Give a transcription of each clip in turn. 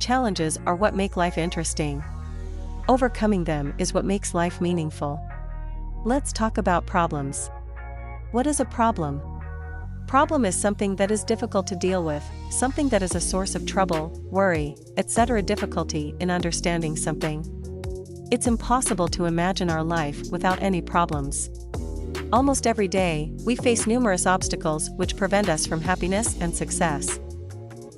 challenges are what make life interesting. Overcoming them is what makes life meaningful. Let's talk about problems. What is a problem? Problem is something that is difficult to deal with, something that is a source of trouble, worry, etc. Difficulty in understanding something. It's impossible to imagine our life without any problems. Almost every day, we face numerous obstacles which prevent us from happiness and success.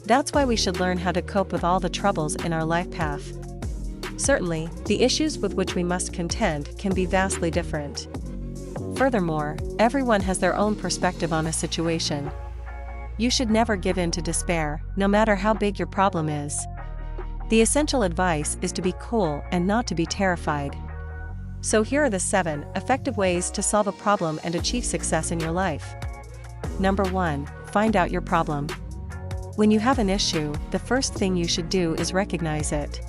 That's why we should learn how to cope with all the troubles in our life path. Certainly, the issues with which we must contend can be vastly different. Furthermore, everyone has their own perspective on a situation. You should never give in to despair, no matter how big your problem is. The essential advice is to be cool and not to be terrified. So here are the 7 effective ways to solve a problem and achieve success in your life. Number 1. Find out your problem. When you have an issue, the first thing you should do is recognize it.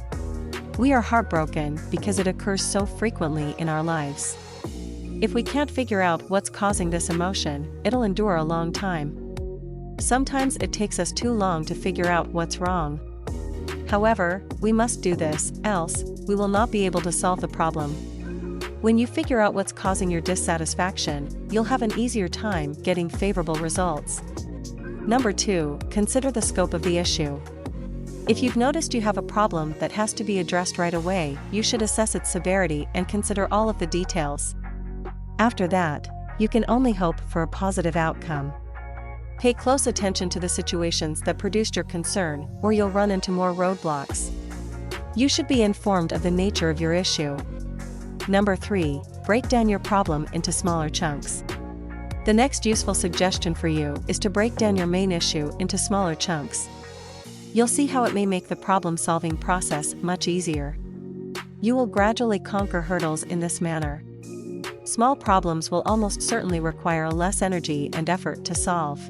We are heartbroken because it occurs so frequently in our lives. If we can't figure out what's causing this emotion, it'll endure a long time. Sometimes it takes us too long to figure out what's wrong. However, we must do this, else, we will not be able to solve the problem. When you figure out what's causing your dissatisfaction, you'll have an easier time getting favorable results. Number 2. Consider the scope of the issue. If you've noticed you have a problem that has to be addressed right away, you should assess its severity and consider all of the details. After that, you can only hope for a positive outcome. Pay close attention to the situations that produced your concern, or you'll run into more roadblocks. You should be informed of the nature of your issue. Number 3. Break down your problem into smaller chunks. The next useful suggestion for you is to break down your main issue into smaller chunks. You'll see how it may make the problem-solving process much easier. You will gradually conquer hurdles in this manner. Small problems will almost certainly require less energy and effort to solve.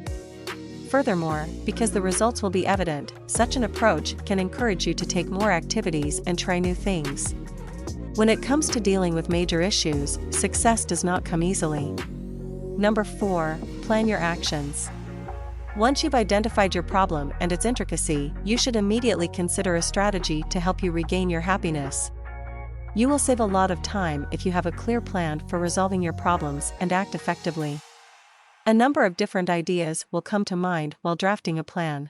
Furthermore, because the results will be evident, such an approach can encourage you to take more activities and try new things. When it comes to dealing with major issues, success does not come easily. Number 4. Plan your actions. Once you've identified your problem and its intricacy, you should immediately consider a strategy to help you regain your happiness. You will save a lot of time if you have a clear plan for resolving your problems and act effectively. A number of different ideas will come to mind while drafting a plan.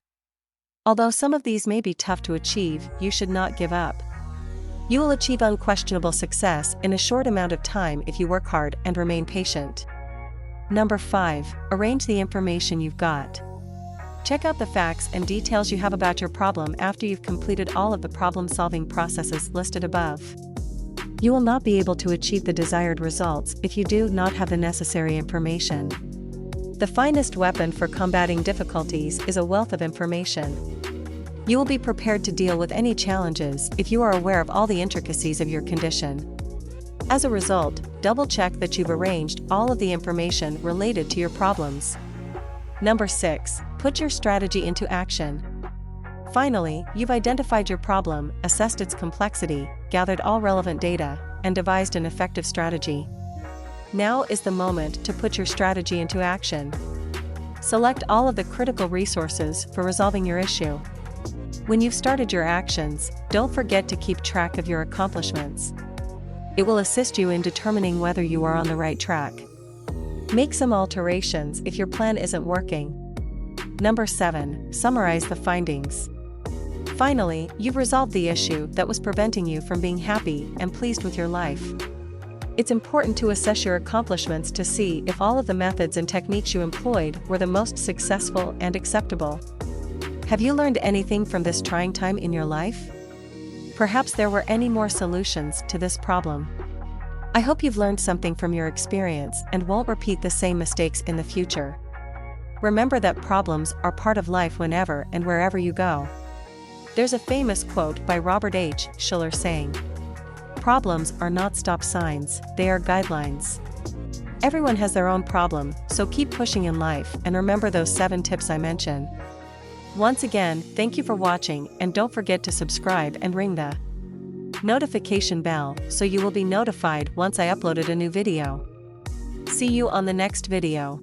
Although some of these may be tough to achieve, you should not give up. You will achieve unquestionable success in a short amount of time if you work hard and remain patient. Number 5. Arrange the information you've got. Check out the facts and details you have about your problem after you've completed all of the problem-solving processes listed above. You will not be able to achieve the desired results if you do not have the necessary information. The finest weapon for combating difficulties is a wealth of information. You will be prepared to deal with any challenges if you are aware of all the intricacies of your condition. As a result, double-check that you've arranged all of the information related to your problems. Number 6. Put your strategy into action. Finally, you've identified your problem, assessed its complexity, gathered all relevant data, and devised an effective strategy. Now is the moment to put your strategy into action. Select all of the critical resources for resolving your issue. When you've started your actions, don't forget to keep track of your accomplishments. It will assist you in determining whether you are on the right track. Make some alterations if your plan isn't working. Number 7. Summarize the findings. Finally, you've resolved the issue that was preventing you from being happy and pleased with your life. It's important to assess your accomplishments to see if all of the methods and techniques you employed were the most successful and acceptable. Have you learned anything from this trying time in your life? Perhaps there were any more solutions to this problem. I hope you've learned something from your experience and won't repeat the same mistakes in the future. Remember that problems are part of life whenever and wherever you go. There's a famous quote by Robert H. Schuller saying, "Problems are not stop signs, they are guidelines." Everyone has their own problem, so keep pushing in life and remember those 7 tips I mentioned. Once again, thank you for watching, and don't forget to subscribe and ring the notification bell so you will be notified once I uploaded a new video. See you on the next video.